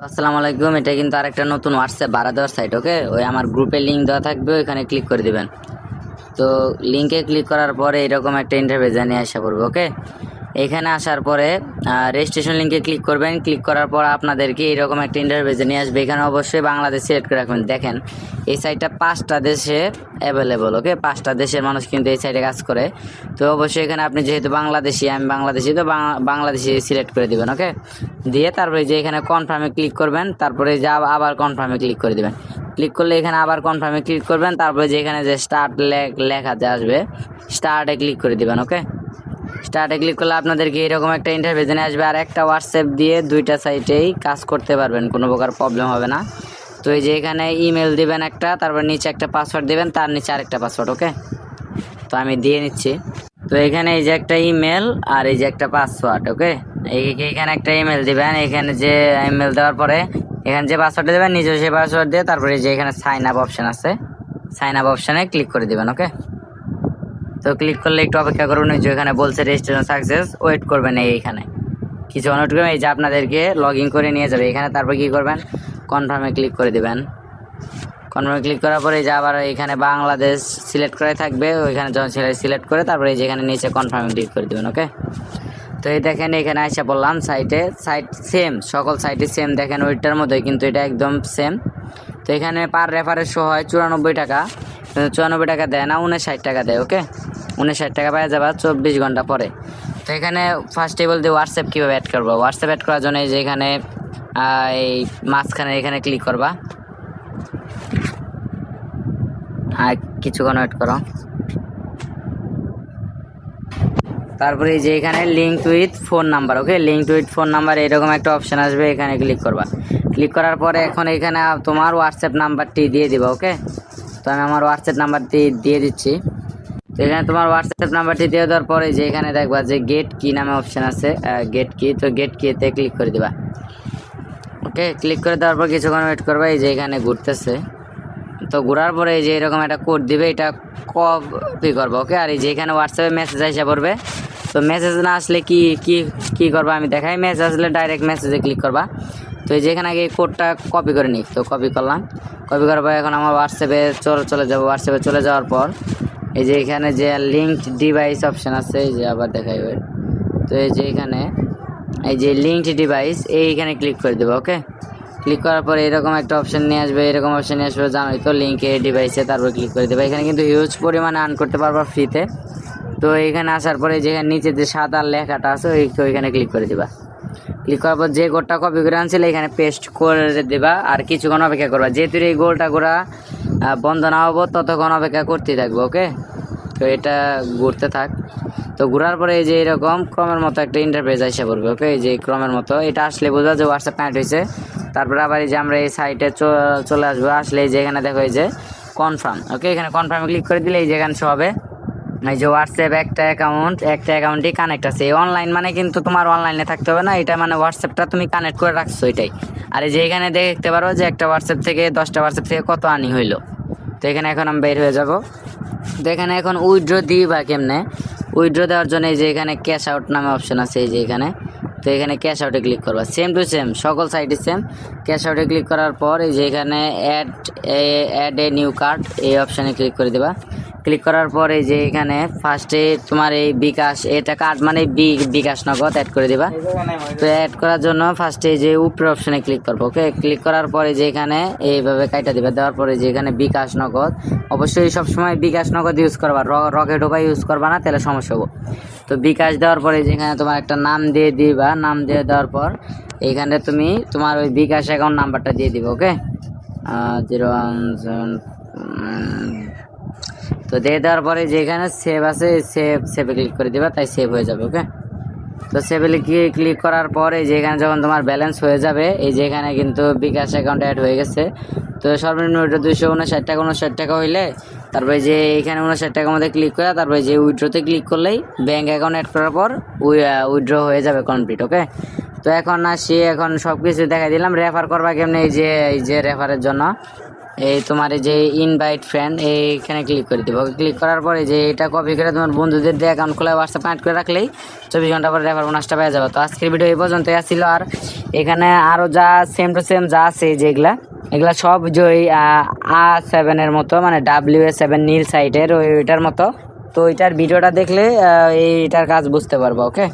আসসালামু আলাইকুম। এটা কিন্তু আরেকটা নতুন হোয়াটসঅ্যাপ ভাড়া দেওয়ার সাইট। ওকে, ওই আমার গ্রুপে লিঙ্ক দেওয়া থাকবে, ওইখানে ক্লিক করে দিবেন। তো লিঙ্কে ক্লিক করার পরে এরকম একটা ইন্টারফেসে নিয়ে আসা পড়বে। ওকে, এখানে আসার পরে রেজিস্ট্রেশন লিঙ্কে ক্লিক করবেন। ক্লিক করার পর আপনাদেরকে এরকম একটা ইন্টারফেসে নিয়ে আসবে। এখানে অবশ্যই বাংলাদেশ সিলেক্ট করে রাখবেন। দেখেন, এই সাইটটা 5টা দেশে অ্যাভেলেবল। ওকে, 5টা দেশের মানুষ কিন্তু এই সাইটে কাজ করে। তো অবশ্যই এখানে আপনি যেহেতু বাংলাদেশি, আমি বাংলাদেশি, তো বাংলাদেশি সিলেক্ট করে দিবেন। ওকে, দিয়ে তারপরে যে এখানে কনফার্মে ক্লিক করবেন, তারপরে যা আবার কনফার্মে ক্লিক করে দিবেন। ক্লিক করলে এখানে আবার কনফার্মে ক্লিক করবেন, তারপরে যে এখানে যে স্টার্ট লেখা যে আসবে, স্টার্টে ক্লিক করে দিবেন। ওকে, স্টার্টে ক্লিক করলে আপনাদেরকে এরকম একটা ইন্টারফেস নিয়ে আসবে। আর একটা হোয়াটসঅ্যাপ দিয়ে দুইটা সাইটেই কাজ করতে পারবেন, কোনো প্রকার প্রবলেম হবে না। তো এই যে এখানে ইমেল দিবেন একটা, তারপর নিচে একটা পাসওয়ার্ড দিবেন, তার নিচে আরেকটা পাসওয়ার্ড। ওকে, তো আমি দিয়ে নিচ্ছি। তো এখানে এই যে একটা ইমেল আর এই যে একটা পাসওয়ার্ড। ওকে, এখানে একটা ইমেল দিবেন। এখানে যে ইমেল দেওয়ার পরে এখানে যে পাসওয়ার্ডটা দেবেন, নিজে সেই পাসওয়ার্ড দিয়ে তারপরে যে এখানে সাইন আপ অপশন আছে, সাইন আপ অপশনে ক্লিক করে দিবেন। ওকে, তো ক্লিক করলে একটু অপেক্ষা করুন। ওই যে এখানে বলছে রেজিস্ট্রেশন সাকসেস, ওয়েট করবেন। এইখানে কিছু ওয়েট করবেন। এই যে আপনাদেরকে লগ ইন করে নিয়ে যাবে এখানে। তারপর কি করবেন, কনফার্মে ক্লিক করে দিবেন। কনফার্মে ক্লিক করার পরে যে আবার এখানে বাংলাদেশ সিলেক্ট করে থাকবে, ওইখানে যখন সিলেক্ট করে তারপরে এই যে এখানে নিচে কনফার্মে ক্লিক করে দেবেন। ওকে, তো এই দেখেন এখানে আইসা বললাম সাইট সেম, সকল সাইটে সেম। দেখেন ওইটার মধ্যে কিন্তু এটা একদম সেম। তো এখানে পার রেফারের শো হয় 94 টাকা, 94 টাকা দেয় না, 59 টাকা দেয়। ওকে, 59 টাকা পাওয়া যাবে 24 ঘন্টা পরে। তো এখানে ফার্স্টে বলতে হোয়াটসঅ্যাপ কীভাবে অ্যাড করবো। হোয়াটসঅ্যাপ অ্যাড করার জন্য এই যে এখানে এই মাঝখানে এখানে ক্লিক করবা। আর কিছুক্ষণ ওয়েট করো। তারপরে এই যে এখানে link with phone number. Okay, link with phone number এরকম একটা অপশান আসবে, এখানে ক্লিক করবা। ক্লিক করার পরে এখন এখানে তোমার হোয়াটসঅ্যাপ নাম্বারটি দিয়ে দিবা। ওকে, তো আমি আমার হোয়াটসঅ্যাপ নাম্বারটি দিয়ে দিচ্ছি। তো এখানে তোমার হোয়াটসঅ্যাপ নাম্বারটি দিয়ে দেওয়ার পরে যে এখানে দেখবা যে গেট কি নামে অপশান আছে, গেট কি, তো গেট কিতে ক্লিক করে দিবা। ওকে, ক্লিক করে দেওয়ার পর কিছুক্ষণ ওয়েট করবা। এই যে এখানে ঘুরতেছে, তো ঘোরার পরে এই যে এরকম একটা কোড দিবে, এটা কপি করবো। ওকে, আর এই যে এখানে হোয়াটসঅ্যাপে মেসেজ আসে পড়বে। তো মেসেজ না আসলে কি কি কি করবা আমি দেখাই। মেসেজ আসলে ডাইরেক্ট মেসেজে ক্লিক করবা। তো এই যে এখানে আগে কোডটা কপি করে নিই, তো কপি করলাম। কপি করার পর এখন আমার হোয়াটসঅ্যাপে চলে যাবো। হোয়াটসঅ্যাপে চলে যাওয়ার পর এই যে এখানে যে লিঙ্ক ডিভাইস অপশান আছে, এই যে আবার দেখাই। তো এই যে এখানে এই যে লিঙ্কড ডিভাইস, এইখানে ক্লিক করে দেবো। ওকে, ক্লিক করার পরে এরকম একটা অপশান নিয়ে আসবে, এরকম অপশান নিয়ে আসবে, জানোই তো, লিঙ্কে ডিভাইসে, তারপর ক্লিক করে দেবে। এখানে কিন্তু হিউজ পরিমাণে আর্ন করতে পারবা ফ্রিতে। তো এখানে আসার পরে যেখানে নিচে যে সাদা লেখাটা আছে ওইখানে ক্লিক করে দিবা। ক্লিক করার পর যে কোডটা কপি করে আনছিল এখানে পেস্ট করে দেবা। আর কিছুক্ষণ অপেক্ষা করবা, যেহেতু এই গোলটা ঘোরা বন্ধ না হবো ততক্ষণ অপেক্ষা করতেই থাকবো। ওকে, তো এটা ঘুরতে থাক। তো ঘোরার পরে এই যে এরকম ক্রমের মতো একটা ইন্টারফেস এসে পড়বে। ওকে, এই যে ক্রমের মতো এটা আসলে বোঝা যে হোয়াটসঅ্যাপ কানেক্ট হয়েছে। তারপরে আবার এই যে আমরা এই সাইটে চলে আসবো। আসলে এই যে এখানে দেখো এই যে কনফার্ম। ওকে, এখানে কনফার্মে ক্লিক করে দিলে এই যে এখানে শো হবে এই যে হোয়াটসঅ্যাপ একটা অ্যাকাউন্টই কানেক্ট আছে। অনলাইন মানে কিন্তু তোমার অনলাইনে থাকতে হবে না, এটা মানে হোয়াটসঅ্যাপটা তুমি কানেক্ট করে রাখছো এটাই। আর এই যে এখানে দেখতে পারো যে একটা হোয়াটসঅ্যাপ থেকে 10টা হোয়াটসঅ্যাপ থেকে কত আর্নিং হইলো। তো এখানে এখন আমি বের হয়ে যাব। তো এখানে এখন উইথড্র দিই বা কেমনে, উইথড্র দেওয়ার জন্য এই যে এখানে ক্যাশ আউট নামে অপশন আছে, এই যে এখানে। তো এখানে ক্যাশ আউটে ক্লিক করবা, সেম টু সেম সকল সাইটে সেম। ক্যাশ আউটে ক্লিক করার পর এই যে এখানে অ্যাড এ নিউ কার্ড, এই অপশানে ক্লিক করে দেবা। ক্লিক করার পর এই যে এখানে ফার্স্টে তোমার এই বিকাশ, এটা কার্ড মানে বিকাশ নগদ অ্যাড করে দিবা। তো অ্যাড করার জন্য ফার্স্টে যে উপরে অপশানে ক্লিক করবো। ওকে, ক্লিক করার পরে যে এখানে এইভাবে কাইটা দিবা। দেওয়ার পরে যে এখানে বিকাশ নগদ, অবশ্যই সবসময় বিকাশ নগদ ইউজ করবা, রকেট ওপাই ইউজ করবা না, তাহলে সমস্যা হবো। তো বিকাশ দেওয়ার পরে যেখানে তোমার একটা নাম দিয়ে দিবা, নাম দিয়ে দেওয়ার পর এইখানে তুমি তোমার ওই বিকাশ অ্যাকাউন্ট নাম্বারটা দিয়ে দিবা। ওকে, 017। তো দিয়ে দেওয়ার পরে যেখানে সেভ আছে সেভে ক্লিক করে দিবা, তাই সেভ হয়ে যাবে। ওকে, তো সেভে ক্লিক করার পরে যেখানে যখন তোমার ব্যালেন্স হয়ে যাবে, এই যে এখানে কিন্তু বিকাশ অ্যাকাউন্ট অ্যাড হয়ে গেছে। তো সর্বনিম্ন ওইটা 259 টাকা হইলে তারপরে যে এখানে 59 টাকার মধ্যে ক্লিক করে তারপরে যে উইথড্রোতে ক্লিক করলেই ব্যাঙ্ক অ্যাকাউন্ট অ্যাড করার পর উইথড্র হয়ে যাবে কমপ্লিট। ওকে, তো এখন আসি, এখন সব কিছু দেখাই দিলাম। রেফার করবা কেমনে, এই যে রেফারের জন্য এই তোমার এই যে ইনভাইট ফ্রেন্ড এইখানে ক্লিক করে দিব। ক্লিক করার পরে যে এটা কপি করে তোমার বন্ধুদের দিয়ে অ্যাকাউন্ট খোলা হোয়াটসঅ্যাপ কানেক্ট করে রাখলেই 24 ঘন্টা পরে রেফার বোনাসটা পেয়ে যাবে। তো আজকের ভিডিও এই পর্যন্তই আসছিল। আর এখানে আরও যা সেম টু সেম যা আছে যেগুলা এগুলা সব যে ওই A7 মতো মানে WA7 নীল সাইটের ওইটার মতো। তো ওইটার ভিডিওটা দেখলে এইটার কাজ বুঝতে পারবো। ওকে।